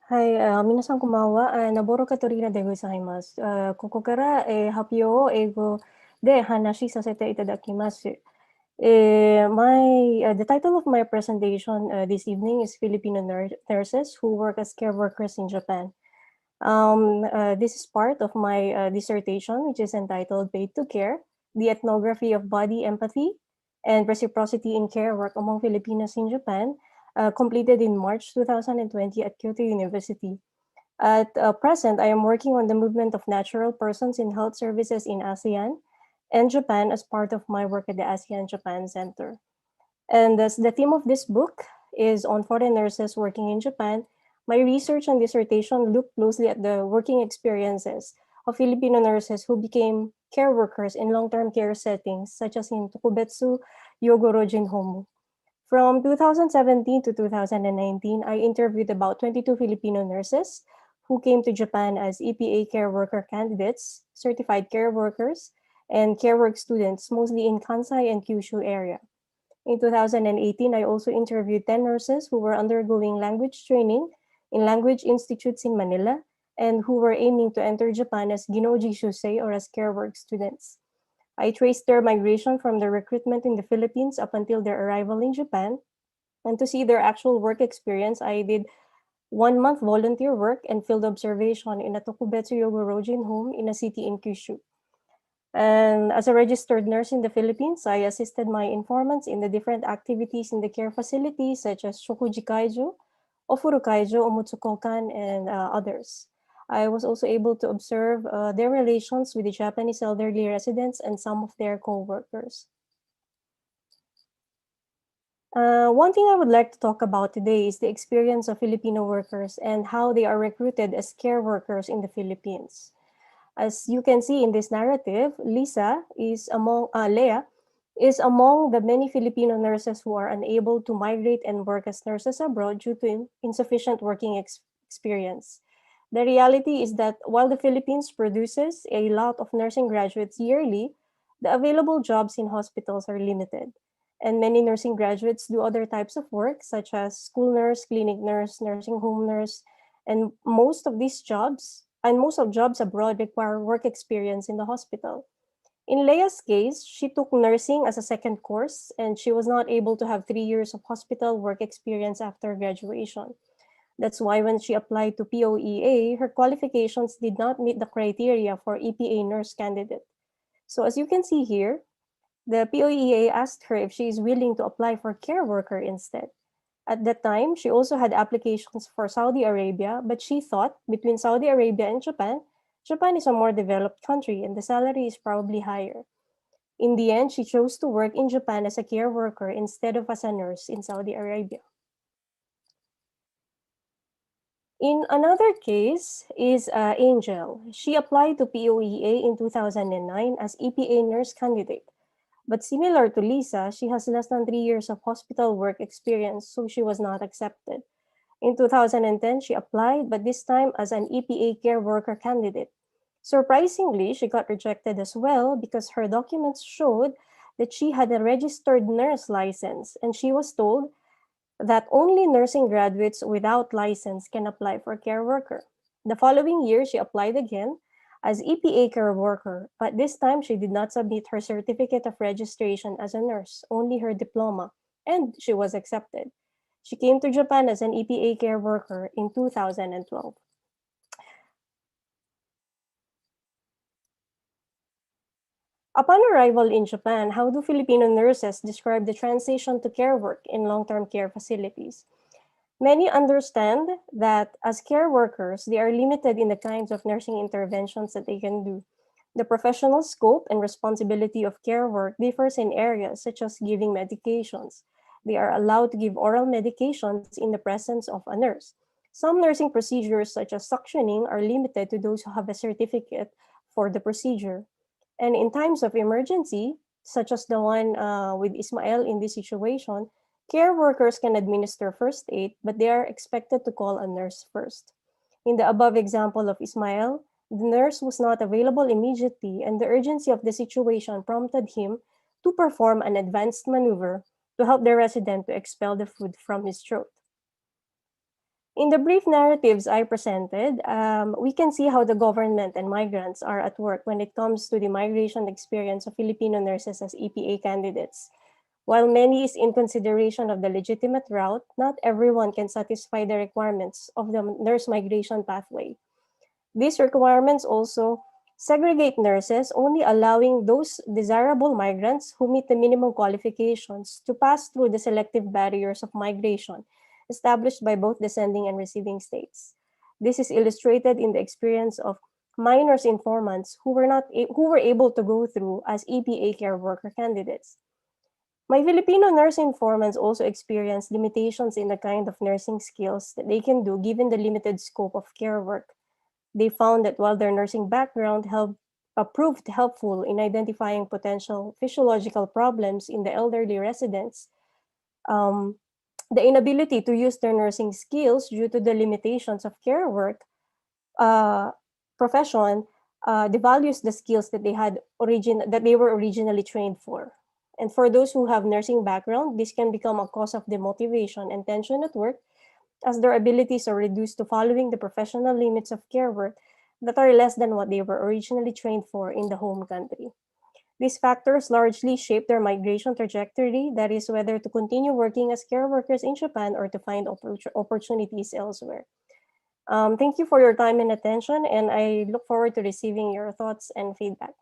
はい、皆さんこんばんは。ナボロカトリーナでございます。ここから、発表を英語で話しさせていただきます。The title of my presentation this evening is Filipino nurses who work as care workers in Japan. This is part of my dissertation, which is entitled Paid to Care, the ethnography of body empathy and reciprocity in care work among Filipinos in Japan, completed in March 2020 at Kyoto University. At present, I am working on the movement of natural persons in health services in ASEAN and Japan as part of my work at the ASEAN Japan Center. And thus, the theme of this book is on foreign nurses working in Japan. My research and dissertation looked closely at the working experiences of Filipino nurses who became care workers in long-term care settings, such as in Tokubetsu Yogoro Jinhomu. From 2017 to 2019, I interviewed about 22 Filipino nurses who came to Japan as EPA care worker candidates, certified care workers, and care work students, mostly in Kansai and Kyushu area. In 2018, I also interviewed 10 nurses who were undergoing language training in language institutes in Manila and who were aiming to enter Japan as Ginoji Shusei or as care work students. I traced their migration from their recruitment in the Philippines up until their arrival in Japan. And to see their actual work experience, I did 1 month volunteer work and field observation in a Tokubetsu Yogorojin home in a city in Kyushu. And as a registered nurse in the Philippines, I assisted my informants in the different activities in the care facilities such as Shokuji Kaijo, Ofuru Kaijo, Omutsukokan, and others. I was also able to observe their relations with the Japanese elderly residents and some of their co-workers. One thing I would like to talk about today is the experience of Filipino workers and how they are recruited as care workers in the Philippines. As you can see in this narrative, Leah is among the many Filipino nurses who are unable to migrate and work as nurses abroad due to insufficient working experience. The reality is that while the Philippines produces a lot of nursing graduates yearly, the available jobs in hospitals are limited. And many nursing graduates do other types of work, such as school nurse, clinic nurse, nursing home nurse, and most of jobs abroad require work experience in the hospital. In Leah's case, she took nursing as a second course, and she was not able to have 3 years of hospital work experience after graduation. That's why when she applied to POEA, her qualifications did not meet the criteria for EPA nurse candidate. So as you can see here, the POEA asked her if she is willing to apply for care worker instead. At that time, she also had applications for Saudi Arabia, but she thought between Saudi Arabia and Japan, Japan is a more developed country and the salary is probably higher. In the end, she chose to work in Japan as a care worker instead of as a nurse in Saudi Arabia. In another case is Angel. She applied to POEA in 2009 as EPA nurse candidate. But similar to Lisa, she has less than 3 years of hospital work experience, so she was not accepted. In 2010, she applied, but this time as an EPA care worker candidate. Surprisingly, she got rejected as well because her documents showed that she had a registered nurse license, and she was told that only nursing graduates without license can apply for care worker. The following year, she applied again as EPA care worker, but this time she did not submit her certificate of registration as a nurse, only her diploma, and she was accepted. She came to Japan as an EPA care worker in 2012. Upon arrival in Japan, how do Filipino nurses describe the transition to care work in long-term care facilities? Many understand that as care workers, they are limited in the kinds of nursing interventions that they can do. The professional scope and responsibility of care work differs in areas such as giving medications. They are allowed to give oral medications in the presence of a nurse. Some nursing procedures such as suctioning are limited to those who have a certificate for the procedure. And in times of emergency, such as the one with Ismael in this situation, care workers can administer first aid, but they are expected to call a nurse first. In the above example of Ismael, the nurse was not available immediately, and the urgency of the situation prompted him to perform an advanced maneuver to help the resident to expel the food from his throat. In the brief narratives I presented, we can see how the government and migrants are at work when it comes to the migration experience of Filipino nurses as EPA candidates. While many is in consideration of the legitimate route, not everyone can satisfy the requirements of the nurse migration pathway. These requirements also segregate nurses, only allowing those desirable migrants who meet the minimum qualifications to pass through the selective barriers of migration established by both the sending and receiving states. This is illustrated in the experience of minors informants who were able to go through as EPA care worker candidates. My Filipino nurse informants also experienced limitations in the kind of nursing skills that they can do given the limited scope of care work. They found that while their nursing background proved helpful in identifying potential physiological problems in the elderly residents, the inability to use their nursing skills due to the limitations of care work profession devalues the skills that they were originally trained for. And for those who have nursing background, this can become a cause of demotivation and tension at work, as their abilities are reduced to following the professional limits of care work that are less than what they were originally trained for in the home country. These factors largely shape their migration trajectory, that is, whether to continue working as care workers in Japan or to find opportunities elsewhere. Thank you for your time and attention, and I look forward to receiving your thoughts and feedback.